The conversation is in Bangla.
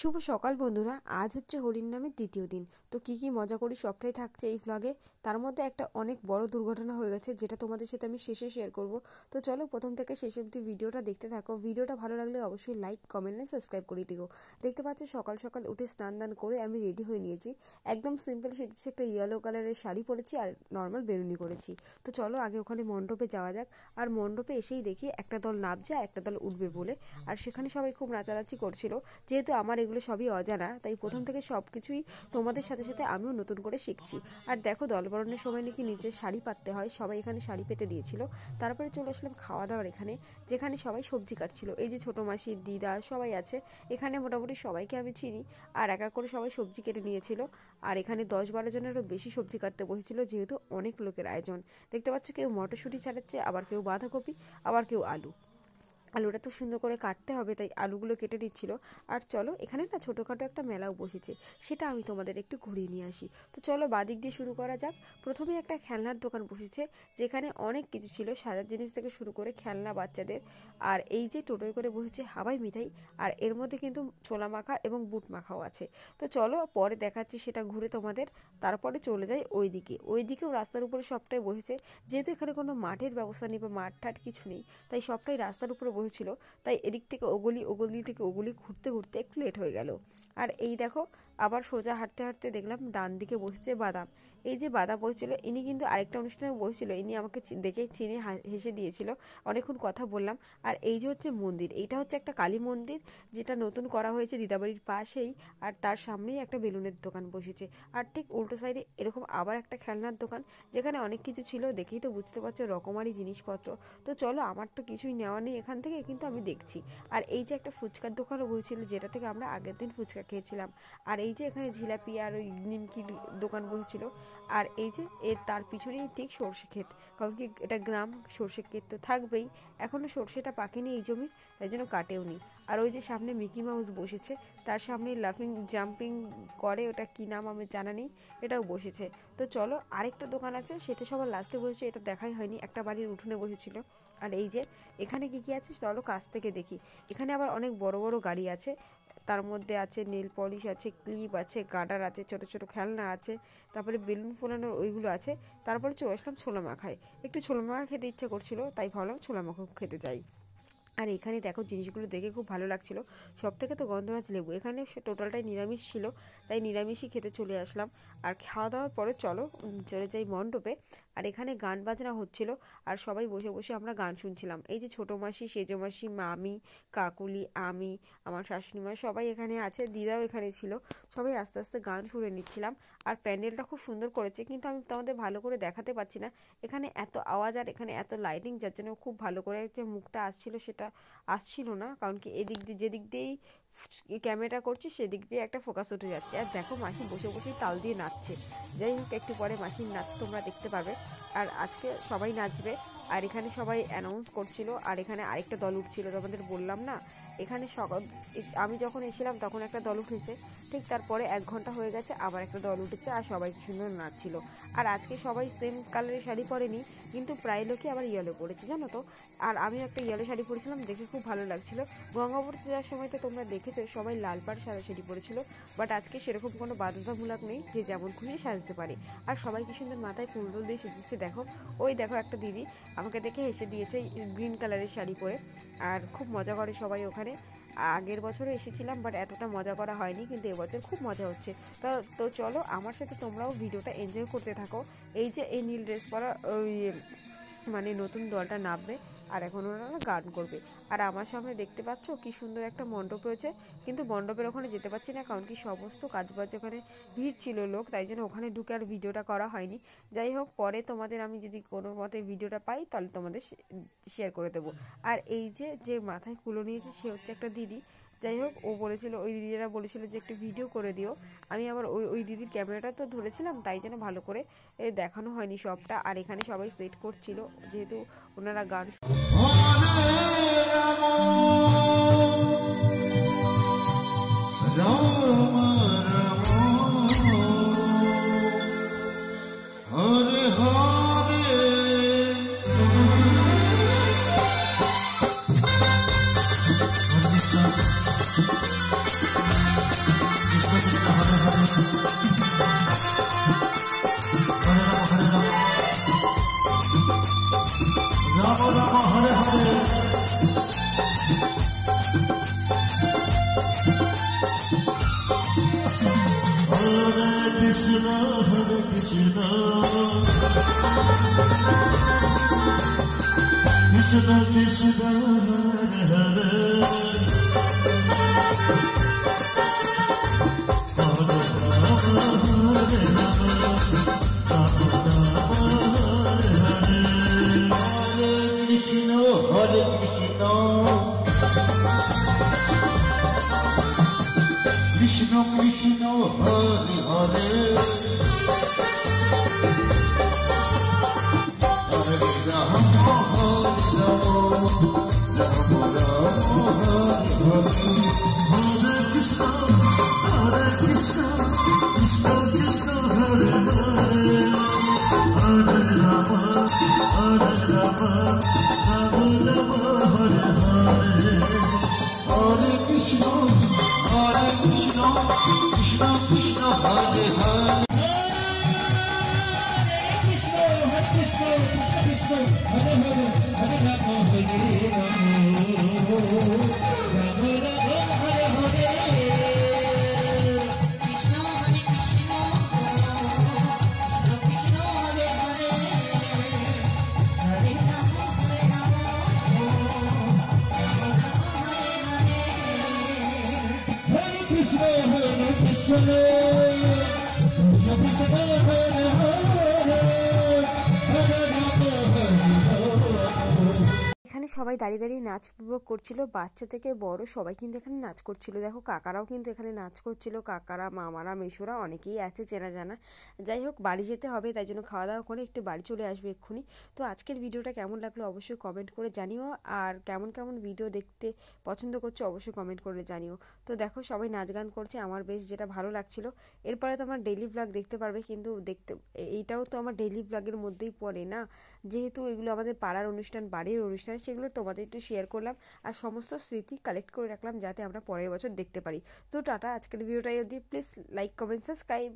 শুভ সকাল বন্ধুরা। আজ হচ্ছে হরির নামের দ্বিতীয় দিন। তো কি মজা করি সবটাই থাকছে এই ভ্লগে। তার মধ্যে একটা অনেক বড় দুর্ঘটনা হয়ে গেছে, যেটা তোমাদের সাথে আমি শেষে শেয়ার করব। তো চলো প্রথম থেকে শেষ অবধি ভিডিওটা দেখতে থাকো। ভিডিওটা ভালো লাগলে অবশ্যই লাইক কমেন্ট আর সাবস্ক্রাইব করে দিও। দেখতে পাচ্ছ সকাল সকাল উঠে স্নান দান করে আমি রেডি হয়ে নিয়েছি। একদম সিম্পল সেজেছি, একটা ইয়েলো কালারের শাড়ি পরেছি আর নর্মাল বেরুনি করেছি। তো চলো আগে ওখানে মণ্ডপে যাওয়া যাক। আর মণ্ডপে এসেই দেখি একটা দল নামছে আর একটা দল উঠবে বলে, আর সেখানে সবাই খুব নাচানাচি করছিল। যেহেতু আমার এগুলো সবই অজানা, তাই প্রথম থেকে সব কিছুই তোমাদের সাথে সাথে আমিও নতুন করে শিখছি। আর দেখো দলবরণের সময় নাকি নিচে শাড়ি পাততে হয়, সবাই এখানে শাড়ি পেতে দিয়েছিল। তারপরে চলে আসলাম খাওয়া দাওয়ার এখানে, যেখানে সবাই সবজি কাটছিল। এই যে ছোটো মাসি, দিদা সবাই আছে এখানে, মোটামুটি সবাইকে আমি চিনি। আর এক এক করে সবাই সবজি কেটে নিয়েছিল। আর এখানে 10-12 জনেরও বেশি সবজি কাটতে বসেছিল, যেহেতু অনেক লোকের আয়োজন। দেখতে পাচ্ছ কেউ মটরশুঁটি ছাড়াচ্ছে, আবার কেউ বাঁধাকপি, আবার কেউ আলুটা তো সুন্দর করে কাটতে হবে, তাই আলুগুলো কেটে দিচ্ছিল। আর চলো এখানে না ছোটোখাটো একটা মেলাও বসেছে, সেটা আমি তোমাদের একটু ঘুরিয়ে নিয়ে আসি। তো চলো বাদিক দিয়ে শুরু করা যাক। প্রথমে একটা খেলনার দোকান বসেছে, যেখানে অনেক কিছু ছিল, সাজার জিনিস থেকে শুরু করে খেলনা বাচ্চাদের। আর এই যে টোটোয় করে বসেছে হাওয়াই মিঠাই, আর এর মধ্যে কিন্তু ছোলা মাখা এবং বুট মাখাও আছে। তো চলো পরে দেখাচ্ছি সেটা ঘুরে তোমাদের। তারপরে চলে যাই ওইদিকেও রাস্তার উপরে সবটাই বসেছে। যেহেতু এখানে কোনো মাঠের ব্যবস্থা নেই বা মাঠ ঠাট কিছু নেই, তাই সবটাই রাস্তার উপরে ছিল। তাই এদিক থেকে ওগলি থেকে ওগলি ঘুরতে ঘুরতে একটু লেট হয়ে গেল। আর এই দেখো আবার সোজা হাঁটতে হাঁটতে দেখলাম ডান দিকে বসেছে বাদাম। এই যে বাদাম বসেছিল, ইনি কিন্তু আরেকটা অনুষ্ঠানে বসেছিল। ইনি আমাকে দেখে চিনে হেসে দিয়েছিল, অনেকক্ষণ কথা বললাম। আর এই যে হচ্ছে মন্দির, এইটা হচ্ছে একটা কালী মন্দির, যেটা নতুন করা হয়েছে দিদাবাড়ির পাশেই। আর তার সামনেই একটা বেলুনের দোকান বসেছে। আর ঠিক উল্টো সাইডে এরকম আবার একটা খেলনার দোকান, যেখানে অনেক কিছু ছিল। দেখেই তো বুঝতে পারছো রকমারি জিনিসপত্র। তো চলো আমার তো কিছুই নেওয়া নেই এখান থেকে, কিন্তু আমি দেখছি। আর এই যে একটা ফুচকার দোকানও বসেছিল, যেটা থেকে আমরা আগের দিন ফুচকা খেয়েছিলাম। আর এই যে এখানে জিলাপি আর ওই নিমকি দোকান বসেছিল। আর এই যে তার পিছনেই ঠিক সর্ষে ক্ষেত, কারণ কি এটা গ্রাম, সর্ষে ক্ষেত তো থাকবেই। এখনও সর্ষেটা পাকেনি এই জমির, তাই জন্য কাটেও নি। আর ওই যে সামনে মিকি মাউস বসেছে, তার সামনে লাফিং জাম্পিং করে, ওটা কি নাম আমি জানা নেই, এটাও বসেছে। তো চলো আরেকটা দোকান আছে, সেটা সবার লাস্টে বসেছে, এটা দেখাই হয়নি, একটা বাড়ির উঠোনে বসেছিল। আর এই যে এখানে কি আছে চলো কাছ থেকে দেখি। এখানে আবার অনেক বড় বড় গাড়ি আছে, তার মধ্যে আছে নেল পলিশ আছে, ক্লিপ আছে, গার্ডার আছে, ছোট ছোট খেলনা আছে, তারপরে বেলুন ফোলানোর ওইগুলো আছে। তারপরে চলে আসলাম ছোলা মাখায়। একটু ছোলা মাখা খেতে ইচ্ছা করছিল, তাই ভাবলাম ছোলা মাখা খেতে যাই। আর এখানে দেখো জিনিসগুলো দেখে খুব ভালো লাগছিল। সব থেকে তো গন্ধরাজ লেবু, এখানে টোটালটাই নিরামিষ ছিল, তাই নিরামিষই খেতে চলে আসলাম। আর খাওয়া দাওয়ার পরে চলে যাই মণ্ডপে। আর এখানে গান বাজনা হচ্ছিল, আর সবাই বসে বসে আমরা গান শুনছিলাম। এই যে ছোটো মাসি, সেজো মাসি, মামি, কাকুলি, আমি, আমার শাশুড়ি মা সবাই এখানে আছে, দিদাও এখানে ছিল। সবাই আস্তে আস্তে গান শুনে নিচ্ছিলাম। আর প্যান্ডেলটা খুব সুন্দর করেছে, কিন্তু আমি তোমাদের ভালো করে দেখাতে পারছি না। এখানে এত আওয়াজ আর এখানে এত লাইটিং, যার জন্য খুব ভালো করে যে মুখটা আসছিল সেটা আসছিল না। কারণ কি যেদিক দিয়েই ক্যামেরা করছি সেদিক দিয়ে একটা ফোকাস উঠে যাচ্ছে। আর দেখো মাসি বসে বসেই তাল দিয়ে নাচছে। যাই হোক একটু পরে মাসির নাচ তোমরা দেখতে পাবে। আর আজকে সবাই নাচবে। আর এখানে সবাই অ্যানাউন্স করছিল। আর এখানে আরেকটা দল উঠছিল, তোমাদের বললাম না, এখানে আমি যখন এসেছিলাম তখন একটা দল উঠেছে, ঠিক তারপরে 1 ঘন্টা হয়ে গেছে আবার একটা দল উঠেছে। আর সবাই কি সুন্দর নাচছিল। আর আজকে সবাই সেম কালারের শাড়ি পরেনি, কিন্তু প্রায় লোকই আবার ইয়েলো পরেছে জানো তো। আর আমি একটা ইয়েলো শাড়ি পরেছিলাম, দেখে খুব ভালো লাগছিল। গঙ্গাবতী যাওয়ার সময় তো তোমরা দেখেছো সবাই লাল পাড় সাদা শাড়ি পরেছিল, বাট আজকে সেরকম কোনো বাধ্যতামূলক নেই, যে যেমন খুশি সাজতে পারে। আর সবাই কি সুন্দর মাথায় ফুল টুল দিয়ে সেজেছে দেখো। ওই দেখো একটা দিদি আমাকে দেখে হেসে দিয়েছে গ্রিন কালারের শাড়ি পরে। আর খুব মজা করে সবাই ওখানে। আগের বছরও এসেছিলাম, বাট এতটা মজা করা হয়নি, কিন্তু এবছর খুব মজা হচ্ছে। তো চলো আমার সাথে তোমরাও ভিডিওটা এনজয় করতে থাকো। এই যে এই নীল ড্রেস পরা ওই মানে নতুন দলটা নামবে, আর এখন ওনারা গান করবে। আর আমার সামনে দেখতে পাচ্ছ কি সুন্দর একটা মণ্ডপ রয়েছে, কিন্তু মণ্ডপের ওখানে যেতে পারছি না, কারণ কি সমস্ত কাজবাজ ওখানে ভিড় ছিল লোক, তাই জন্য ওখানে ঢুকে আর ভিডিওটা করা হয়নি। যাই হোক পরে তোমাদের আমি যদি কোনো মতে ভিডিওটা পাই তাহলে তোমাদের শেয়ার করে দেবো। আর এই যে মাথায় কুলো নিয়েছে সে হচ্ছে একটা দিদি। যাই হোক ও বলেছিল, ওই দিদিরা বলেছিল যে একটু ভিডিও করে দিও। আমি আবার ওই দিদির ক্যামেরাটা তো ধরেছিলাম, তাই জন্য ভালো করে দেখানো হয়নি সবটা। আর এখানে সবাই সেট করছিল, যেহেতু ওনারা গান রাম রাম হরে হরে হরে কৃষ্ণ কৃষ্ণ কৃষ্ণ হরে হরে হরে রাম হরে রাম রাম রাম হরে হরে হরে কৃষ্ণ কৃষ্ণ কৃষ্ণ হরে হরে হরে রাম হরে রাম রাম রাম হরে হরে হরে কৃষ্ণ কৃষ্ণ কৃষ্ণ হরে হরে হরে রাম রাম রাম হরে হরে হরে কৃষ্ণ কৃষ্ণ কৃষ্ণ হরে হরে এখানে সবাই দাঁড়িয়ে দাঁড়িয়ে নাচ উপভোগ করছিল, বাচ্চা থেকে বড় সবাই কিন্তু এখানে নাচ করছিল। দেখো কাকারাও কিন্তু এখানে নাচ করছিল, কাকারা মামারা মেশোরা অনেকেই আছে চেনা জানা। যাই হোক বাড়ি যেতে হবে, তাই জন্য খাওয়া দাওয়া করে একটু বাড়ি চলে আসবে এক্ষুনি। তো আজকের ভিডিওটা কেমন লাগলো অবশ্যই কমেন্ট করে জানিও, আর কেমন কেমন ভিডিও দেখতে পছন্দ করছো অবশ্যই কমেন্ট করে জানিও। তো দেখো সবাই নাচ গান করছে, আমার বেশ যেটা ভালো লাগছিল। এরপরে তো আমার ডেইলি ব্লগ দেখতে পারবে, কিন্তু এইটাও তো আমার ডেইলি ব্লগের মধ্যেই পড়ে না, যেহেতু এগুলো আমাদের পাড়ার অনুষ্ঠান, বাড়ির অনুষ্ঠান, সেগুলো তোমাদের একটু শেয়ার করলাম আর সমস্ত স্মৃতি কালেক্ট করে রাখলাম যাতে আমরা পরের বছর দেখতে পারি। তো টাটা, আজকের ভিডিওটাই অবধি। Please like comment subscribe.